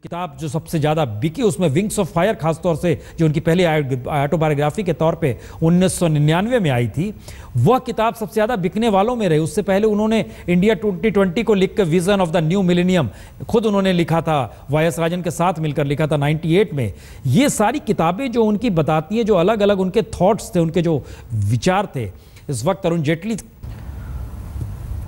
किताब जो सबसे ज़्यादा बिकी उसमें विंग्स ऑफ फायर खासतौर से जो उनकी पहली ऑटोबायोग्राफी के तौर पे 1999 में आई थी, वह किताब सबसे ज़्यादा बिकने वालों में रही। उससे पहले उन्होंने इंडिया 2020 को लिख कर vision of the new millennium खुद उन्होंने लिखा था, वाई.एस. राजन के साथ मिलकर लिखा था 98 में। ये सारी किताबें जो उनकी बताती हैं, जो अलग अलग उनके थॉट्स थे, उनके जो विचार थे। इस वक्त अरुण जेटली,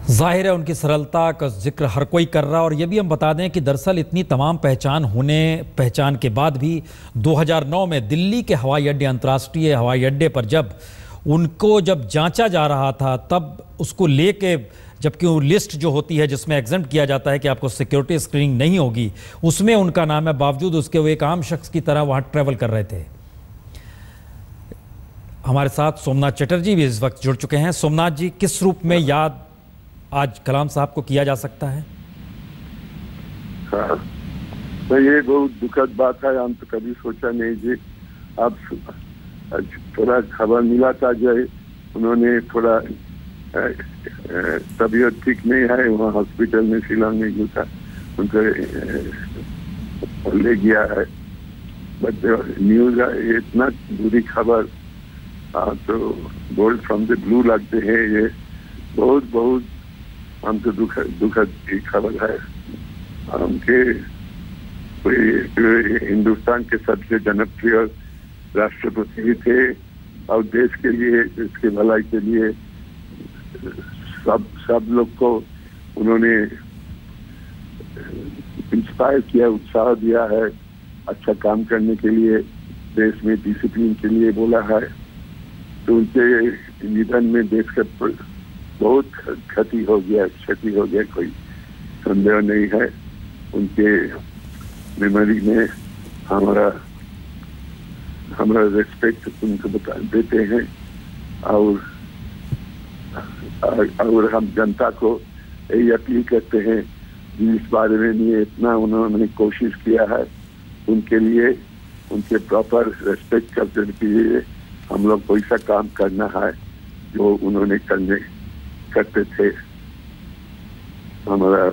जाहिर है उनकी सरलता का जिक्र हर कोई कर रहा है। और ये भी हम बता दें कि दरअसल इतनी तमाम पहचान के बाद भी 2009 में दिल्ली के हवाई अड्डे, अंतर्राष्ट्रीय हवाई अड्डे पर जब जांचा जा रहा था, तब उसको लेके, जबकि वो लिस्ट जो होती है जिसमें एग्जम्प्ट किया जाता है कि आपको सिक्योरिटी स्क्रीनिंग नहीं होगी, उसमें उनका नाम है, बावजूद उसके वो एक आम शख्स की तरह वहाँ ट्रैवल कर रहे थे। हमारे साथ सोमनाथ चटर्जी भी इस वक्त जुड़ चुके हैं। सोमनाथ जी, किस रूप में याद आज कलाम साहब को किया जा सकता है? हाँ, तो ये बहुत दुखद बात है। हम तो कभी सोचा नहीं जी। अब थोड़ा खबर मिला था जो उन्होंने थोड़ा तबीयत ठीक नहीं है, वहाँ हॉस्पिटल में शिलांग में जो था उनको ले गया है। बट न्यूज इतना बुरी खबर, तो गोल्ड फ्रॉम द ब्लू लगते हैं। ये बहुत हम तो दुखद की खबर है। उनके हिंदुस्तान के सबसे जनप्रिय राष्ट्रपति भी थे और देश के लिए, इसके भलाई के लिए सब लोग को उन्होंने इंस्पायर किया, उत्साह दिया है अच्छा काम करने के लिए, देश में डिसिप्लिन के लिए बोला है। तो उनके निधन में देश का बहुत क्षति हो गया, कोई संदेह नहीं है। उनके मेमोरी में हमारा रिस्पेक्ट उनको बता देते हैं। और हम जनता को यही अपील करते हैं कि इस बारे में नहीं, इतना उन्होंने कोशिश किया है, उनके लिए उनके प्रॉपर रिस्पेक्ट करने के लिए हम लोग कोई सा काम करना है जो उन्होंने करते थे। हमारा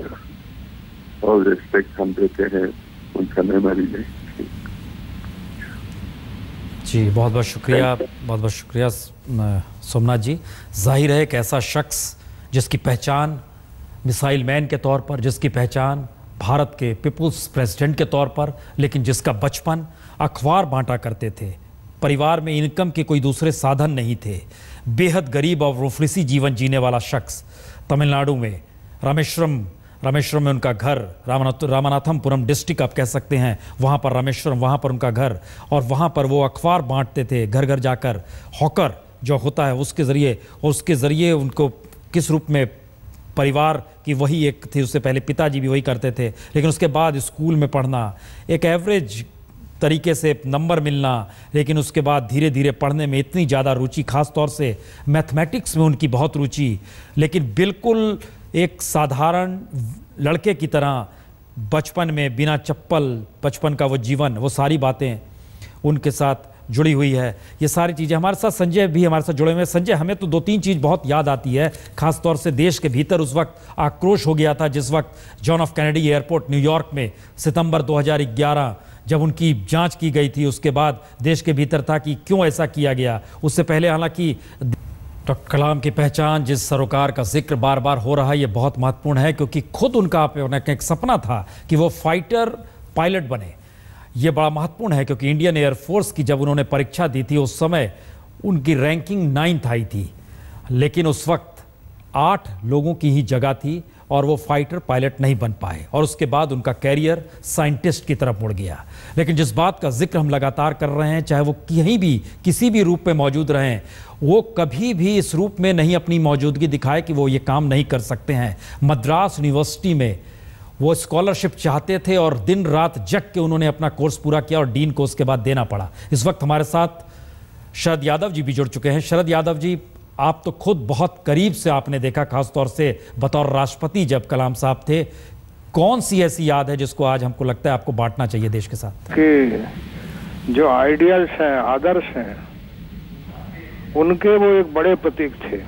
और रिस्पेक्ट हम देते हैं उनका मेमोरी में। जी, बहुत बहुत शुक्रिया सोमनाथ जी। जाहिर है एक ऐसा शख्स जिसकी पहचान मिसाइल मैन के तौर पर, जिसकी पहचान भारत के पीपुल्स प्रेसिडेंट के तौर पर, लेकिन जिसका बचपन अखबार बांटा करते थे, परिवार में इनकम के कोई दूसरे साधन नहीं थे, बेहद गरीब और मुफलिसी जीवन जीने वाला शख्स, तमिलनाडु में रामेश्वरम में उनका घर, रामनाथपुरम डिस्ट्रिक्ट आप कह सकते हैं, वहाँ पर रामेश्वरम, वहाँ पर उनका घर, और वहाँ पर वो अखबार बांटते थे घर घर जाकर। हॉकर जो होता है उसके ज़रिए उनको किस रूप में, परिवार की वही एक थी, उससे पहले पिताजी भी वही करते थे, लेकिन उसके बाद स्कूल में पढ़ना, एक एवरेज तरीके से नंबर मिलना, लेकिन उसके बाद धीरे धीरे पढ़ने में इतनी ज़्यादा रुचि, ख़ास तौर से मैथमेटिक्स में उनकी बहुत रुचि, लेकिन बिल्कुल एक साधारण लड़के की तरह बचपन में बिना चप्पल, बचपन का वो जीवन, वो सारी बातें उनके साथ जुड़ी हुई है। ये सारी चीज़ें हमारे साथ संजय भी हमारे साथ जुड़े हुए हैं। संजय, हमें तो 2-3 चीज़ बहुत याद आती है, ख़ास तौर से देश के भीतर उस वक्त आक्रोश हो गया था जिस वक्त John F Kennedy airport New York में सितंबर 2011 जब उनकी जांच की गई थी, उसके बाद देश के भीतर था कि क्यों ऐसा किया गया। उससे पहले हालांकि डॉक्टर कलाम की पहचान, जिस सरोकार का जिक्र बार बार हो रहा है, ये बहुत महत्वपूर्ण है, क्योंकि खुद उनका एक सपना था कि वो फाइटर पायलट बने। ये बड़ा महत्वपूर्ण है क्योंकि इंडियन एयरफोर्स की जब उन्होंने परीक्षा दी थी, उस समय उनकी रैंकिंग 9th आई थी, लेकिन उस वक्त 8 लोगों की ही जगह थी और वो फाइटर पायलट नहीं बन पाए, और उसके बाद उनका कैरियर साइंटिस्ट की तरफ मुड़ गया। लेकिन जिस बात का जिक्र हम लगातार कर रहे हैं, चाहे वो कहीं भी किसी भी रूप में मौजूद रहें, वो कभी भी इस रूप में नहीं अपनी मौजूदगी दिखाए कि वो ये काम नहीं कर सकते हैं। मद्रास यूनिवर्सिटी में वो स्कॉलरशिप चाहते थे और दिन रात जग के उन्होंने अपना कोर्स पूरा किया और डीन को उसके बाद देना पड़ा। इस वक्त हमारे साथ शरद यादव जी भी जुड़ चुके हैं। शरद यादव जी, आप तो खुद बहुत करीब से आपने देखा, खासतौर से बतौर राष्ट्रपति जब कलाम साहब थे, कौन सी ऐसी याद है जिसको आज हमको लगता है आपको बांटना चाहिए देश के साथ? कि जो आइडियल्स हैं, आदर्श हैं, उनके वो एक बड़े प्रतीक थे।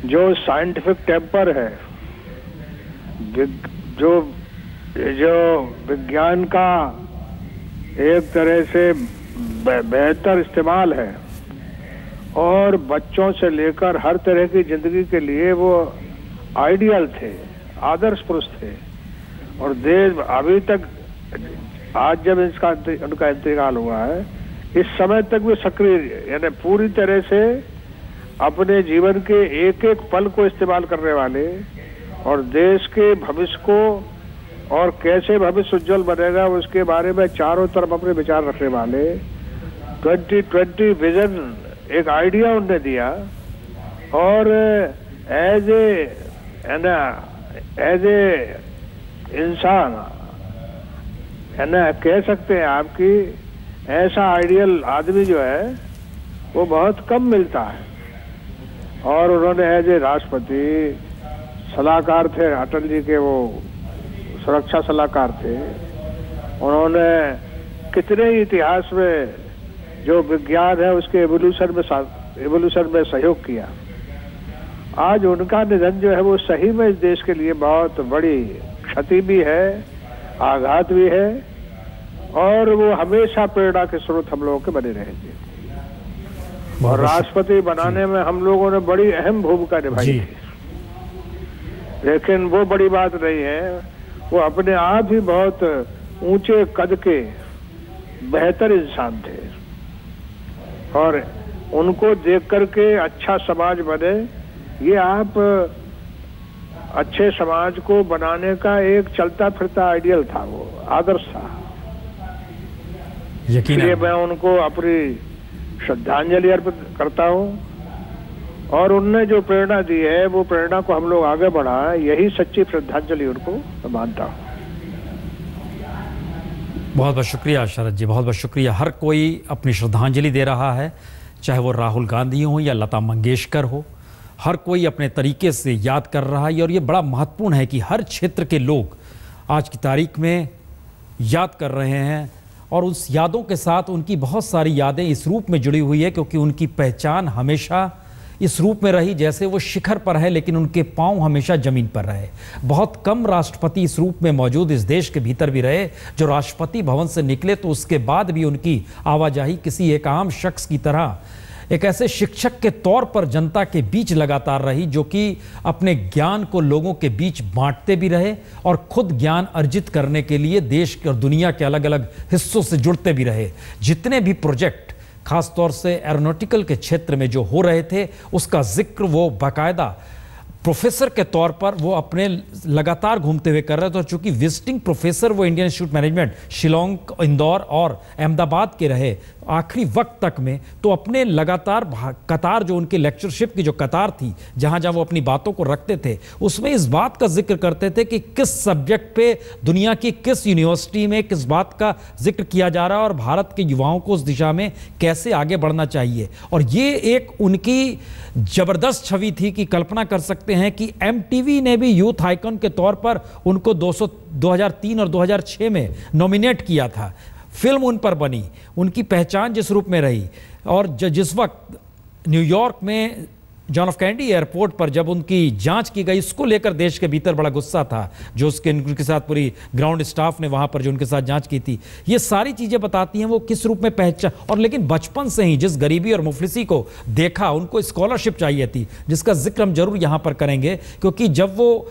जो साइंटिफिक टेम्पर है, जो जो विज्ञान का एक तरह से बेहतर इस्तेमाल है और बच्चों से लेकर हर तरह की जिंदगी के लिए वो आइडियल थे, आदर्श पुरुष थे। और देश अभी तक, आज जब उनका इंतकाल हुआ है, इस समय तक भी सक्रिय, यानी पूरी तरह से अपने जीवन के एक एक पल को इस्तेमाल करने वाले और देश के भविष्य को और कैसे भविष्य उज्जवल बनेगा उसके बारे में चारों तरफ अपने विचार रखने वाले 2020 विजन एक आइडिया उन्होंने दिया। और एज ए इंसान है ना, कह सकते हैं आपकी ऐसा आइडियल आदमी जो है वो बहुत कम मिलता है। और उन्होंने एज ए राष्ट्रपति सलाहकार थे अटल जी के, वो सुरक्षा सलाहकार थे। उन्होंने कितने ही इतिहास में जो विज्ञान है उसके एवोल्यूशन में सहयोग किया। आज उनका निधन जो है वो सही में इस देश के लिए बहुत बड़ी क्षति भी है, आघात भी है, और वो हमेशा प्रेरणा के स्रोत हम लोगों के बने रहेंगे। और राष्ट्रपति बनाने में हम लोगों ने बड़ी अहम भूमिका निभाई थी, लेकिन वो बड़ी बात नहीं है। वो अपने आप ही बहुत ऊंचे कद के बेहतर इंसान थे और उनको देख करके अच्छा समाज बने, ये आप अच्छे समाज को बनाने का एक चलता फिरता आइडियल था, वो आदर्श था। इसलिए मैं उनको अपनी श्रद्धांजलि अर्पित करता हूँ और उनने जो प्रेरणा दी है वो प्रेरणा को हम लोग आगे बढ़ाएं, यही सच्ची श्रद्धांजलि उनको मानता हूँ। बहुत बहुत शुक्रिया शरद जी, बहुत बहुत शुक्रिया। हर कोई अपनी श्रद्धांजलि दे रहा है, चाहे वो राहुल गांधी हो या लता मंगेशकर हो, हर कोई अपने तरीके से याद कर रहा है। और ये बड़ा महत्वपूर्ण है कि हर क्षेत्र के लोग आज की तारीख में याद कर रहे हैं और उस यादों के साथ उनकी बहुत सारी यादें इस रूप में जुड़ी हुई है क्योंकि उनकी पहचान हमेशा इस रूप में रही जैसे वो शिखर पर है लेकिन उनके पांव हमेशा जमीन पर रहे। बहुत कम राष्ट्रपति इस रूप में मौजूद इस देश के भीतर भी रहे जो राष्ट्रपति भवन से निकले तो उसके बाद भी उनकी आवाजाही किसी एक आम शख्स की तरह एक ऐसे शिक्षक के तौर पर जनता के बीच लगातार रही जो कि अपने ज्ञान को लोगों के बीच बांटते भी रहे और खुद ज्ञान अर्जित करने के लिए देश और दुनिया के अलग अलग हिस्सों से जुड़ते भी रहे। जितने भी प्रोजेक्ट खासतौर से एरोनॉटिकल के क्षेत्र में जो हो रहे थे उसका जिक्र वो बाकायदा प्रोफेसर के तौर पर वो अपने लगातार घूमते हुए कर रहे थे। और चूंकि विजिटिंग प्रोफेसर वो Indian institute management Shillong, Indore और अहमदाबाद के रहे आखिरी वक्त तक में, तो अपने लगातार कतार जो उनके लेक्चरशिप की जो कतार थी जहां जहां वो अपनी बातों को रखते थे उसमें इस बात का जिक्र करते थे कि किस सब्जेक्ट पे दुनिया की किस यूनिवर्सिटी में किस बात का जिक्र किया जा रहा है और भारत के युवाओं को उस दिशा में कैसे आगे बढ़ना चाहिए। और ये एक उनकी जबरदस्त छवि थी कि कल्पना कर सकते हैं कि एमटीवी ने भी यूथ आइकन के तौर पर उनको 2003 और 2006 में नॉमिनेट किया था। फिल्म उन पर बनी, उनकी पहचान जिस रूप में रही। और जिस वक्त न्यूयॉर्क में जॉन एफ कैनेडी एयरपोर्ट पर जब उनकी जांच की गई, इसको लेकर देश के भीतर बड़ा गुस्सा था जो उनके साथ पूरी ग्राउंड स्टाफ ने वहां पर जो उनके साथ जांच की थी। ये सारी चीजें बताती हैं वो किस रूप में पहचान। और लेकिन बचपन से ही जिस गरीबी और मुफलिसी को देखा, उनको स्कॉलरशिप चाहिए थी जिसका जिक्र हम जरूर यहां पर करेंगे क्योंकि जब वो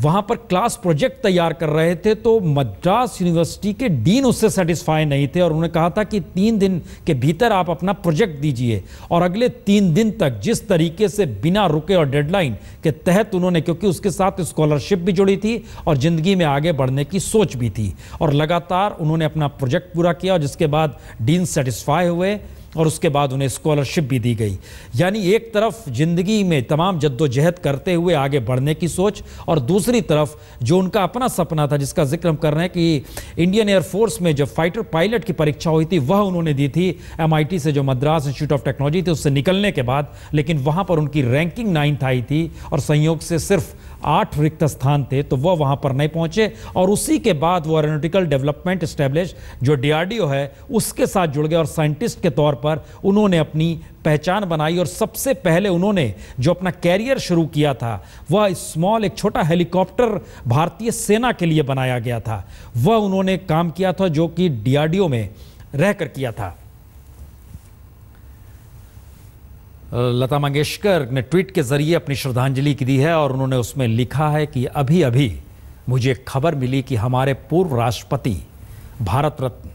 वहां पर क्लास प्रोजेक्ट तैयार कर रहे थे तो मद्रास यूनिवर्सिटी के डीन उससे सेटिस्फाई नहीं थे और उन्होंने कहा था कि 3 दिन के भीतर आप अपना प्रोजेक्ट दीजिए। और अगले 3 दिन तक जिस तरीके से बिना रुके और डेडलाइन के तहत उन्होंने, क्योंकि उसके साथ स्कॉलरशिप भी जुड़ी थी और जिंदगी में आगे बढ़ने की सोच भी थी, और लगातार उन्होंने अपना प्रोजेक्ट पूरा किया और जिसके बाद डीन सेटिस्फाई हुए और उसके बाद उन्हें स्कॉलरशिप भी दी गई। यानी एक तरफ जिंदगी में तमाम जद्दोजहद करते हुए आगे बढ़ने की सोच और दूसरी तरफ जो उनका अपना सपना था जिसका जिक्र हम कर रहे हैं कि इंडियन एयरफोर्स में जब फाइटर पायलट की परीक्षा हुई थी वह उन्होंने दी थी MIT से, जो मद्रास इंस्टीट्यूट ऑफ टेक्नोलॉजी थी, उससे निकलने के बाद। लेकिन वहां पर उनकी रैंकिंग 9th आई थी और संयोग से सिर्फ 8 रिक्त स्थान थे तो वह वहां पर नहीं पहुंचे। और उसी के बाद वो एरोनॉटिकल डेवलपमेंट एस्टेब्लिश जो DRDO है उसके साथ जुड़ गए और साइंटिस्ट के तौर पर उन्होंने अपनी पहचान बनाई। और सबसे पहले उन्होंने जो अपना कैरियर शुरू किया था वह एक छोटा हेलीकॉप्टर भारतीय सेना के लिए बनाया गया था, वह उन्होंने काम किया था जो कि DRDO में रहकर किया था। लता मंगेशकर ने ट्वीट के जरिए अपनी श्रद्धांजलि दी है और उन्होंने उसमें लिखा है कि अभी अभी मुझे खबर मिली कि हमारे पूर्व राष्ट्रपति भारत रत्न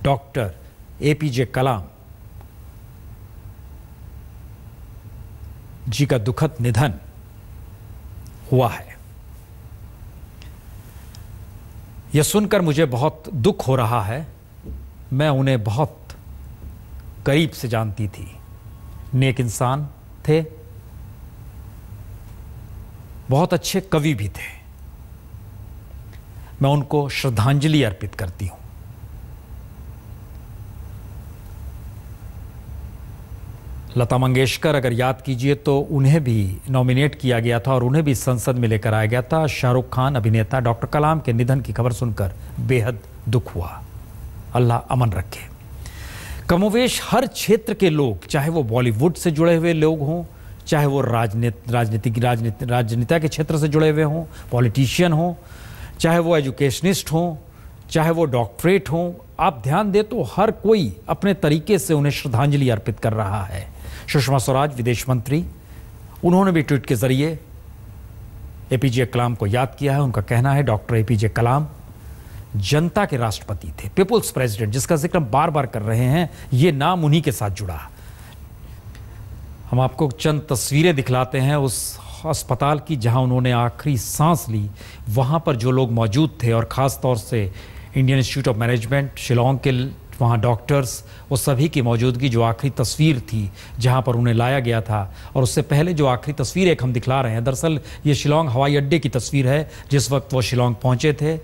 डॉक्टर APJ कलाम जी का दुखद निधन हुआ है। यह सुनकर मुझे बहुत दुख हो रहा है। मैं उन्हें बहुत करीब से जानती थी, नेक इंसान थे, बहुत अच्छे कवि भी थे। मैं उनको श्रद्धांजलि अर्पित करती हूं। लता मंगेशकर अगर याद कीजिए तो उन्हें भी नॉमिनेट किया गया था और उन्हें भी संसद में लेकर आया गया था। शाहरुख खान अभिनेता डॉक्टर कलाम के निधन की खबर सुनकर बेहद दुख हुआ। अल्लाह अमन रखे। कमोवेश हर क्षेत्र के लोग, चाहे वो बॉलीवुड से जुड़े हुए लोग हों, चाहे वो राजनीति के क्षेत्र से जुड़े हुए हों, पॉलिटिशियन हों, चाहे वो एजुकेशनिस्ट हों, चाहे वो डॉक्टरेट हों, आप ध्यान दें तो हर कोई अपने तरीके से उन्हें श्रद्धांजलि अर्पित कर रहा है। सुषमा स्वराज विदेश मंत्री, उन्होंने भी ट्वीट के जरिए APJ कलाम को याद किया है। उनका कहना है डॉक्टर APJ कलाम जनता के राष्ट्रपति थे, पीपुल्स प्रेसिडेंट, जिसका जिक्र हम बार बार कर रहे हैं। ये नाम उन्हीं के साथ जुड़ा। हम आपको चंद तस्वीरें दिखलाते हैं उस अस्पताल की जहां उन्होंने आखिरी सांस ली। वहां पर जो लोग मौजूद थे और ख़ास तौर से Indian institute of management Shillong के वहाँ डॉक्टर्स, वो सभी की मौजूदगी, जो आखिरी तस्वीर थी जहाँ पर उन्हें लाया गया था। और उससे पहले जो आखिरी तस्वीर एक हम दिखला रहे हैं, दरअसल ये शिलोंग हवाई अड्डे की तस्वीर है जिस वक्त वो शिलोंग पहुँचे थे।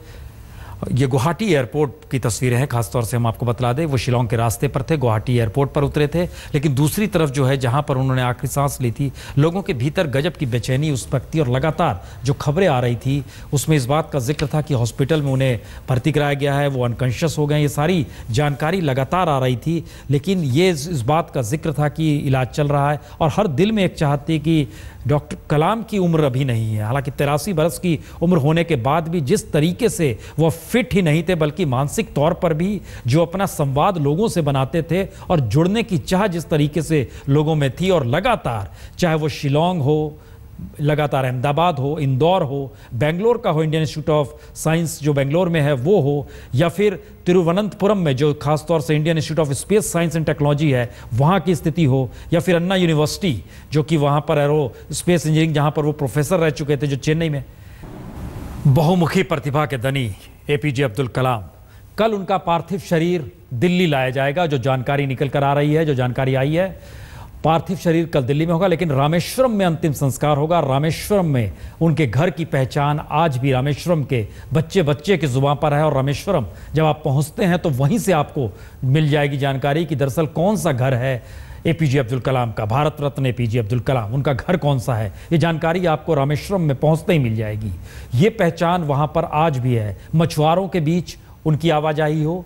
ये गुवाहाटी एयरपोर्ट की तस्वीरें हैं, खासतौर से हम आपको बतला दें वो शिलोंग के रास्ते पर थे, गुवाहाटी एयरपोर्ट पर उतरे थे। लेकिन दूसरी तरफ जो है जहां पर उन्होंने आखिरी सांस ली थी, लोगों के भीतर गजब की बेचैनी उस वक्त थी। और लगातार जो खबरें आ रही थी उसमें इस बात का जिक्र था कि हॉस्पिटल में उन्हें भर्ती कराया गया है, वो अनकॉन्शियस हो गए, ये सारी जानकारी लगातार आ रही थी। लेकिन ये इस बात का जिक्र था कि इलाज चल रहा है और हर दिल में एक चाहत थी कि डॉक्टर कलाम की उम्र अभी नहीं है। हालांकि 83 बरस की उम्र होने के बाद भी जिस तरीके से वह फिट ही नहीं थे, बल्कि मानसिक तौर पर भी जो अपना संवाद लोगों से बनाते थे और जुड़ने की चाह जिस तरीके से लोगों में थी, और लगातार चाहे वो शिलोंग हो, लगातार अहमदाबाद हो, इंदौर हो, बेंगलोर का हो, इंडियन इंस्टीट्यूट ऑफ साइंस जो बेंगलोर में है वो हो, या फिर तिरुवनंतपुरम में जो खासतौर से Indian institute of space science and technology है वहाँ की स्थिति हो, या फिर अन्ना यूनिवर्सिटी जो कि वहाँ पर एरो स्पेस इंजीनियरिंग जहाँ पर वो प्रोफेसर रह चुके थे जो चेन्नई में। बहुमुखी प्रतिभा के धनी APJ अब्दुल कलाम, कल उनका पार्थिव शरीर दिल्ली लाया जाएगा। जो जानकारी निकल कर आ रही है, जो जानकारी आई है, पार्थिव शरीर कल दिल्ली में होगा, लेकिन रामेश्वरम में अंतिम संस्कार होगा। रामेश्वरम में उनके घर की पहचान आज भी रामेश्वरम के बच्चे बच्चे की जुबान पर है। और रामेश्वरम जब आप पहुंचते हैं तो वहीं से आपको मिल जाएगी जानकारी कि दरअसल कौन सा घर है APJ अब्दुल कलाम का, भारत रत्न APJ अब्दुल कलाम, उनका घर कौन सा है। ये जानकारी आपको रामेश्वरम में पहुंचते ही मिल जाएगी। ये पहचान वहाँ पर आज भी है। मछुआरों के बीच उनकी आवाजाही हो,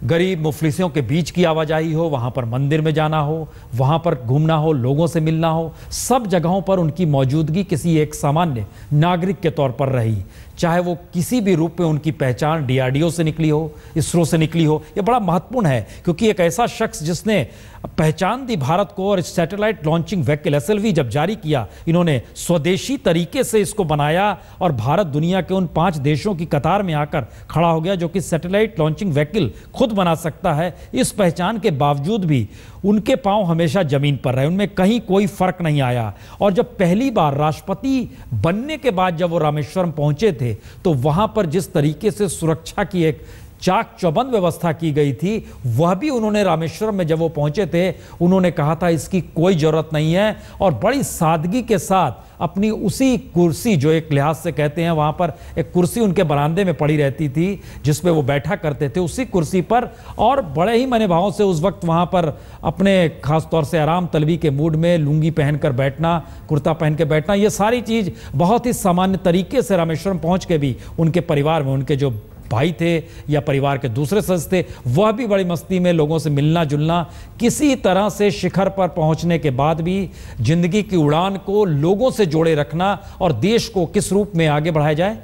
गरीब मुफलिसों के बीच की आवाजाही हो, वहाँ पर मंदिर में जाना हो, वहाँ पर घूमना हो, लोगों से मिलना हो, सब जगहों पर उनकी मौजूदगी किसी एक सामान्य नागरिक के तौर पर रही। चाहे वो किसी भी रूप में उनकी पहचान DRDO से निकली हो, इसरो से निकली हो, ये बड़ा महत्वपूर्ण है क्योंकि एक ऐसा शख्स जिसने पहचान दी भारत को। और सैटेलाइट लॉन्चिंग व्हीकल SLV जब जारी किया, इन्होंने स्वदेशी तरीके से इसको बनाया और भारत दुनिया के उन 5 देशों की कतार में आकर खड़ा हो गया जो कि सैटेलाइट लॉन्चिंग व्हीकल खुद बना सकता है। इस पहचान के बावजूद भी उनके पांव हमेशा जमीन पर रहे, उनमें कहीं कोई फर्क नहीं आया। और जब पहली बार राष्ट्रपति बनने के बाद जब वो रामेश्वरम पहुंचे थे तो वहां पर जिस तरीके से सुरक्षा की एक चाक चौबंद व्यवस्था की गई थी, वह भी उन्होंने रामेश्वरम में जब वो पहुंचे थे उन्होंने कहा था इसकी कोई जरूरत नहीं है। और बड़ी सादगी के साथ अपनी उसी कुर्सी, जो एक लिहाज से कहते हैं वहां पर एक कुर्सी उनके बरामदे में पड़ी रहती थी जिसपे वो बैठा करते थे, उसी कुर्सी पर और बड़े ही मने भावों से उस वक्त वहां पर अपने खास तौर से आराम तलबी के मूड में लुंगी पहनकर बैठना, कुर्ता पहन के बैठना, ये सारी चीज बहुत ही सामान्य तरीके से रामेश्वरम पहुंच के भी उनके परिवार में, उनके जो भाई थे या परिवार के दूसरे सदस्य थे, वह भी बड़ी मस्ती में लोगों से मिलना जुलना, किसी तरह से शिखर पर पहुंचने के बाद भी जिंदगी की उड़ान को लोगों से जोड़े रखना और देश को किस रूप में आगे बढ़ाया जाए,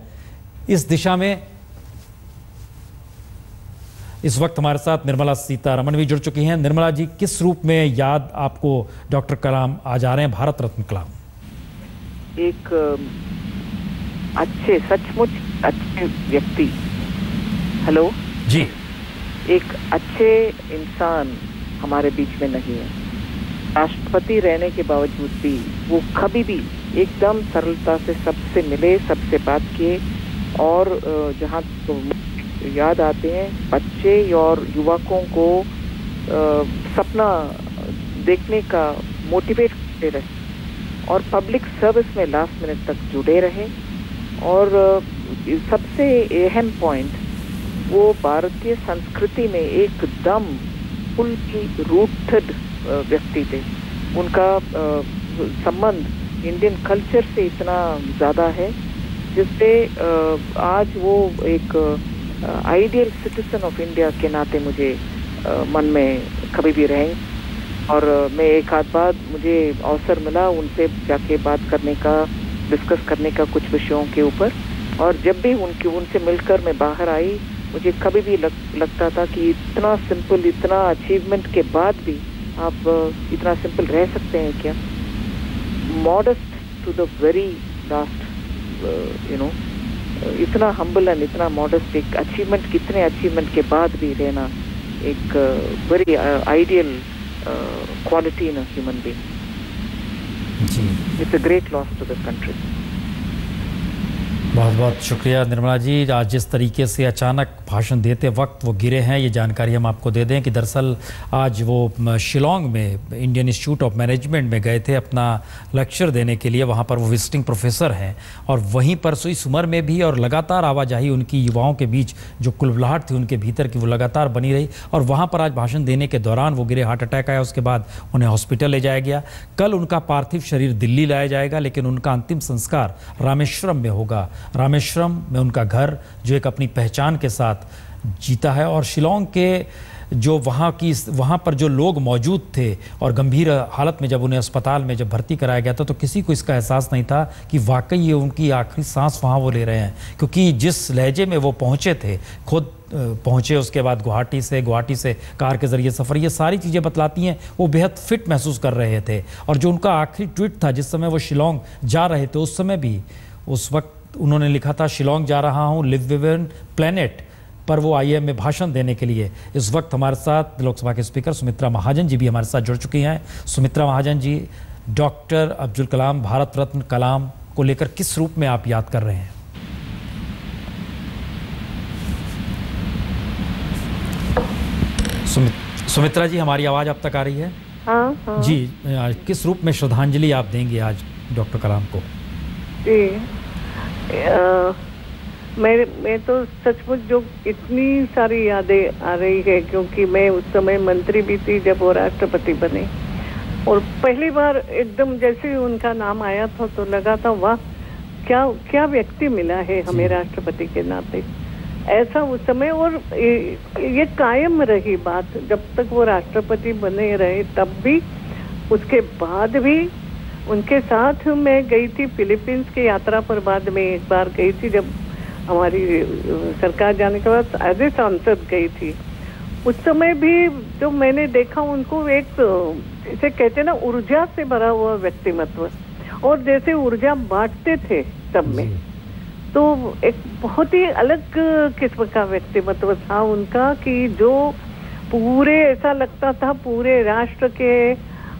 इस दिशा में इस वक्त हमारे साथ निर्मला सीतारमण भी जुड़ चुकी हैं। निर्मला जी, किस रूप में याद आपको डॉक्टर कलाम आज आ रहे हैं, भारत रत्न कलाम? एक अच्छे, सचमुच अच्छे व्यक्ति, हेलो जी, एक अच्छे इंसान हमारे बीच में नहीं है। राष्ट्रपति रहने के बावजूद भी वो कभी भी एकदम सरलता से सबसे मिले, सबसे बात किए, और जहाँ तो याद आते हैं बच्चे और युवकों को सपना देखने का मोटिवेट करते रहे और पब्लिक सर्विस में लास्ट मिनट तक जुड़े रहे। और सबसे अहम पॉइंट, वो भारतीय संस्कृति में एकदम फुल्ली रूटेड व्यक्ति थे। उनका संबंध इंडियन कल्चर से इतना ज़्यादा है जिससे आज वो एक आइडियल सिटीजन ऑफ इंडिया के नाते मुझे मन में कभी भी रहेंगे। और मैं एक आध बार मुझे अवसर मिला उनसे जाके बात करने का, डिस्कस करने का कुछ विषयों के ऊपर, और जब भी उनसे मिलकर मैं बाहर आई, मुझे कभी भी लगता था कि इतना सिंपल, इतना अचीवमेंट के बाद भी आप इतना सिंपल रह सकते हैं क्या? Modest to the very last, you know, इतना हम्बल एंड इतना मॉडेस्ट, एक अचीवमेंट, कितने अचीवमेंट के बाद भी रहना एक very ideal quality in a human being. It's a great loss to the country. बहुत बहुत शुक्रिया निर्मला जी। आज जिस तरीके से अचानक भाषण देते वक्त वो गिरे हैं, ये जानकारी हम आपको दे दें कि दरअसल आज वो शिलोंग में इंडियन इंस्टीट्यूट ऑफ मैनेजमेंट में गए थे अपना लेक्चर देने के लिए। वहाँ पर वो विजिटिंग प्रोफेसर हैं और वहीं पर इस उम्र में भी और लगातार आवाजाही उनकी युवाओं के बीच जो कुलबुलाहट थी उनके भीतर की, वो लगातार बनी रही। और वहाँ पर आज भाषण देने के दौरान वो गिरे, हार्ट अटैक आया, उसके बाद उन्हें हॉस्पिटल ले जाया गया। कल उनका पार्थिव शरीर दिल्ली लाया जाएगा, लेकिन उनका अंतिम संस्कार रामेश्वरम में होगा। रामेश्वरम में उनका घर जो एक अपनी पहचान के साथ जीता है। और शिलोंग के जो वहाँ पर जो लोग मौजूद थे और गंभीर हालत में जब उन्हें अस्पताल में जब भर्ती कराया गया था, तो किसी को इसका एहसास नहीं था कि वाकई ये उनकी आखिरी सांस वहाँ वो ले रहे हैं। क्योंकि जिस लहजे में वो पहुँचे थे, खुद पहुँचे, उसके बाद गुवाहाटी से कार के ज़रिए सफ़र, ये सारी चीज़ें बतलाती हैं वो बेहद फिट महसूस कर रहे थे। और जो उनका आखिरी ट्वीट था जिस समय वो शिलोंग जा रहे थे, उस समय भी उस वक्त उन्होंने लिखा था, शिलोंग जा रहा हूँ लिव विवन प्लेनेट पर, वो IIM में भाषण देने के लिए। इस वक्त हमारे साथ लोकसभा के स्पीकर सुमित्रा महाजन जी भी हमारे साथ जुड़ चुकी हैं। सुमित्रा महाजन जी, डॉक्टर अब्दुल कलाम, भारत रत्न कलाम को लेकर किस रूप में आप याद कर रहे हैं? सुमित्रा जी, हमारी आवाज़ आप तक आ रही है? हाँ। जी, किस रूप में श्रद्धांजलि आप देंगे आज डॉक्टर कलाम को? मैं तो सचमुच जो इतनी सारी यादें आ रही है, क्योंकि मैं उस समय मंत्री भी थी जब वो राष्ट्रपति बने, और पहली बार एकदम जैसे ही उनका नाम आया था तो लगा था वाह, क्या व्यक्ति मिला है हमें राष्ट्रपति के नाते, ऐसा उस समय। और ये कायम रही बात जब तक वो राष्ट्रपति बने रहे, तब भी, उसके बाद भी। उनके साथ मैं गई थी फिलीपींस की यात्रा पर, बाद में एक बार गई थी जब हमारी सरकार जाने के बाद एज ए सांसद गई थी। उस समय भी जो मैंने देखा उनको, एक जैसे कहते ना ऊर्जा से भरा हुआ व्यक्तिमत्व, और जैसे ऊर्जा बांटते थे सब में, तो एक बहुत ही अलग किस्म का व्यक्तिमत्व था उनका, कि जो पूरे, ऐसा लगता था पूरे राष्ट्र के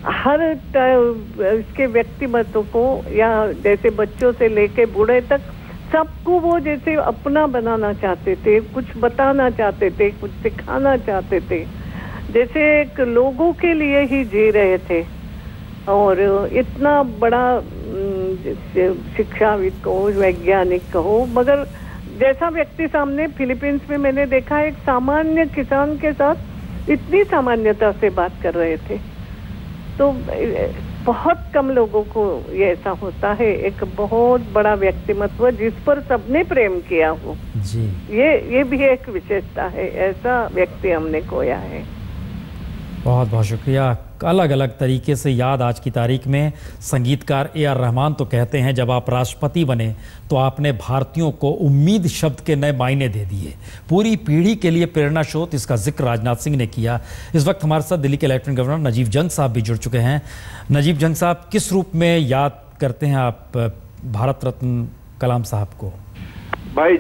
हर इसके व्यक्तिमत्व को, या जैसे बच्चों से लेके बूढ़े तक सबको वो जैसे अपना बनाना चाहते थे, कुछ बताना चाहते थे, कुछ सिखाना चाहते थे, जैसे एक लोगों के लिए ही जी रहे थे। और इतना बड़ा शिक्षाविद कहो, वैज्ञानिक कहो, मगर जैसा व्यक्ति सामने फिलीपींस में मैंने देखा, एक सामान्य किसान के साथ इतनी सामान्यता से बात कर रहे थे। तो बहुत कम लोगों को ये ऐसा होता है, एक बहुत बड़ा व्यक्तिमत्व जिस पर सबने प्रेम किया हो। जी। ये भी एक विशेषता है, ऐसा व्यक्ति हमने खोया है। बहुत बहुत शुक्रिया। अलग अलग तरीके से याद आज की तारीख में। संगीतकार A.R. रहमान तो कहते हैं जब आप राष्ट्रपति बने तो आपने भारतीयों को उम्मीद शब्द के नए मायने दे दिए, पूरी पीढ़ी के लिए प्रेरणा स्रोत। इसका जिक्र राजनाथ सिंह ने किया। इस वक्त हमारे साथ दिल्ली के लेफ्टिनेंट गवर्नर नजीब जंग साहब भी जुड़ चुके हैं। नजीब जंग साहब, किस रूप में याद करते हैं आप भारत रत्न कलाम साहब को? भाई,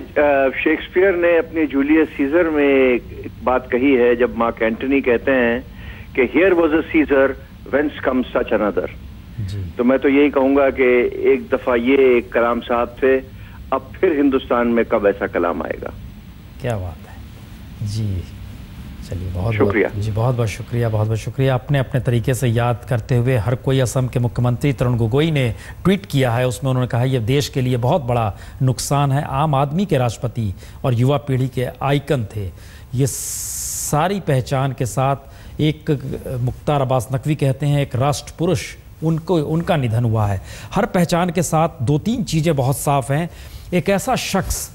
शेक्सपियर ने अपनी जूलियस सीजर में एक बात कही है, जब मार्क एंटनी कहते हैं कि here was a Caesar whence come such another. तो मैं तो यही कहूंगा कि एक दफा ये एक कलाम साहब थे, अब फिर हिंदुस्तान में कब ऐसा कलाम आएगा। क्या बात है जी। चलिए, बहुत शुक्रिया जी, बहुत बहुत शुक्रिया, बहुत बहुत शुक्रिया। अपने अपने तरीके से याद करते हुए हर कोई। असम के मुख्यमंत्री तरुण गोगोई ने ट्वीट किया है, उसमें उन्होंने कहा यह देश के लिए बहुत बड़ा नुकसान है। आम आदमी के राष्ट्रपति और युवा पीढ़ी के आइकन थे। ये सारी पहचान के साथ एक मुख्तार अब्बास नकवी कहते हैं एक राष्ट्र पुरुष, उनका निधन हुआ है। हर पहचान के साथ दो तीन चीज़ें बहुत साफ हैं। एक ऐसा शख्स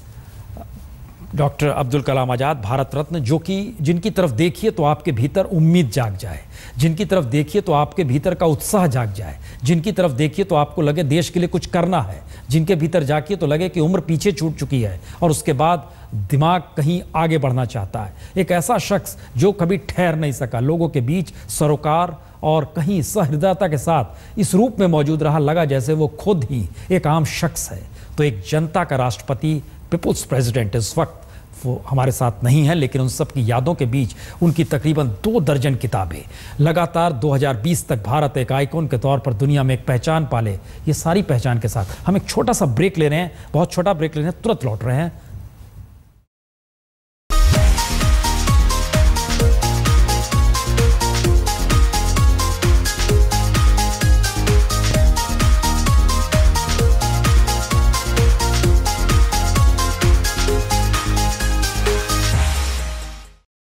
डॉक्टर अब्दुल कलाम आज़ाद, भारत रत्न, जो कि जिनकी तरफ देखिए तो आपके भीतर उम्मीद जाग जाए, जिनकी तरफ देखिए तो आपके भीतर का उत्साह जाग जाए, जिनकी तरफ देखिए तो आपको लगे देश के लिए कुछ करना है, जिनके भीतर जाके तो लगे कि उम्र पीछे छूट चुकी है और उसके बाद दिमाग कहीं आगे बढ़ना चाहता है। एक ऐसा शख्स जो कभी ठहर नहीं सका, लोगों के बीच सरोकार और कहीं सहृदयता के साथ इस रूप में मौजूद रहा, लगा जैसे वो खुद ही एक आम शख्स है। तो एक जनता का राष्ट्रपति, पीपुल्स प्रेसिडेंट इस वक्त वो हमारे साथ नहीं है, लेकिन उन सब की यादों के बीच उनकी तकरीबन 2 दर्जन किताबें लगातार 2020 तक भारत एक आइकॉन के तौर पर दुनिया में एक पहचान पाले। ये सारी पहचान के साथ हम एक छोटा सा ब्रेक ले रहे हैं, बहुत छोटा ब्रेक ले रहे हैं, तुरंत लौट रहे हैं।